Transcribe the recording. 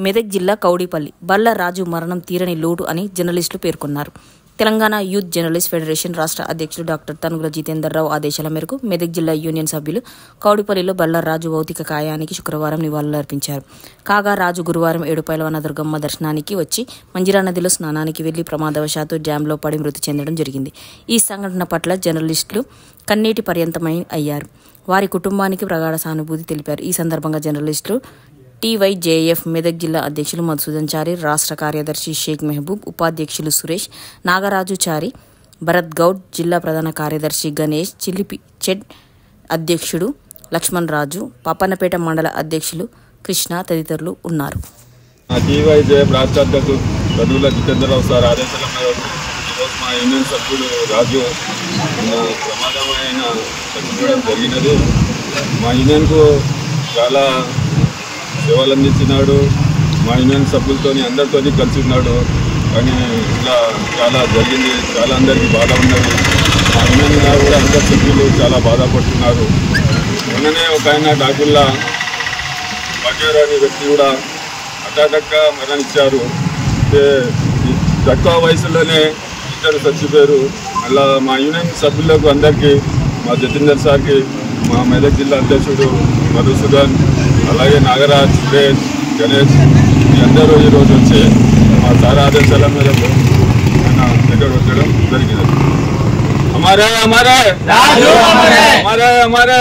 మెదక్ జిల్లా కౌడిపల్లి బల్ల రాజు మరణం తీరని లోటు అని జర్నలిస్టులు పేర్కొన్నారు. తెలంగాణ యూత్ జర్నలిస్ట్ ఫెడరేషన్ రాష్ట్ర అధ్యక్షుడు డాక్టర్ తనుగుల జితేందర్రావు ఆదేశాల మేరకు మెదక్ జిల్లా యూనియన్ సభ్యులు కౌడిపల్లిలో బల్ల రాజు భౌతిక కాయానికి శుక్రవారం నివాళులర్పించారు. కాగా రాజు గురువారం ఏడుపాయల వనదుర్గమ్మ దర్శనానికి వచ్చి మంజిరా నదిలో స్నానానికి వెళ్లి ప్రమాదవశాత్తు డ్యాంలో పడి మృతి చెందడం జరిగింది. ఈ సంఘటన పట్ల జర్నలిస్టులు కన్నీటి పర్యంతమై అయ్యారు. వారి కుటుంబానికి ప్రగాఢ సానుభూతి తెలిపారు. ఈ సందర్భంగా జర్నలిస్టులు టీవైజేఎఫ్ మెదక్ జిల్లా అధ్యక్షులు మధుసూదన్ చారి, రాష్ట్ర కార్యదర్శి షేక్ మెహబూబ్, ఉపాధ్యక్షులు సురేష్, నాగరాజు చారి, భరత్ గౌడ్, జిల్లా ప్రధాన కార్యదర్శి గణేష్, చిలిపి చెడ్ అధ్యక్షుడు లక్ష్మణ్ రాజు, పాపన్నపేట మండల అధ్యక్షులు కృష్ణ తదితరులు ఉన్నారు. టీవైజేఎఫ్ రాష్ట్ర అధ్యక్షుడు తనుగుల జితేందర్రావు సార్ ఆదేశాల మేరకు ఈరోజు మా యూనియన్ సభ్యుడు రాజు ప్రమాదమైన చనిపోవడం జరిగినది. మా యూనియన్కు చాలా సేవలు అందించినాడు. మా యూనియన్ సభ్యులతో అందరితో కలిసి ఉన్నాడు. కానీ ఇలా చాలా జరిగింది. చాలా అందరికీ బాధ ఉన్నది. మా యూనియన్ కూడా అందరు సభ్యులు చాలా బాధపడుతున్నారు. మొన్ననే ఒక ఆయన డాకుల్లా బంజారా అనే వ్యక్తి కూడా హఠాత్తుగా మరణించారు. తక్కువ వయసులోనే ఇద్దరు చచ్చిపోయారు. అలా మా యూనియన్ సభ్యులకు అందరికీ, మా జితేందర్ సార్కి, మా మెదక్ జిల్లా అధ్యక్షుడు మధుసూదన్, అలాగే నాగరాజ్, సురేష్, గణేష్ ఈ అందరూ ఈరోజు వచ్చి మా సార్ ఆదేశాల మేరకు ఆయన దగ్గర వచ్చడం జరిగినది. हमारे हमारे हमारे हमारे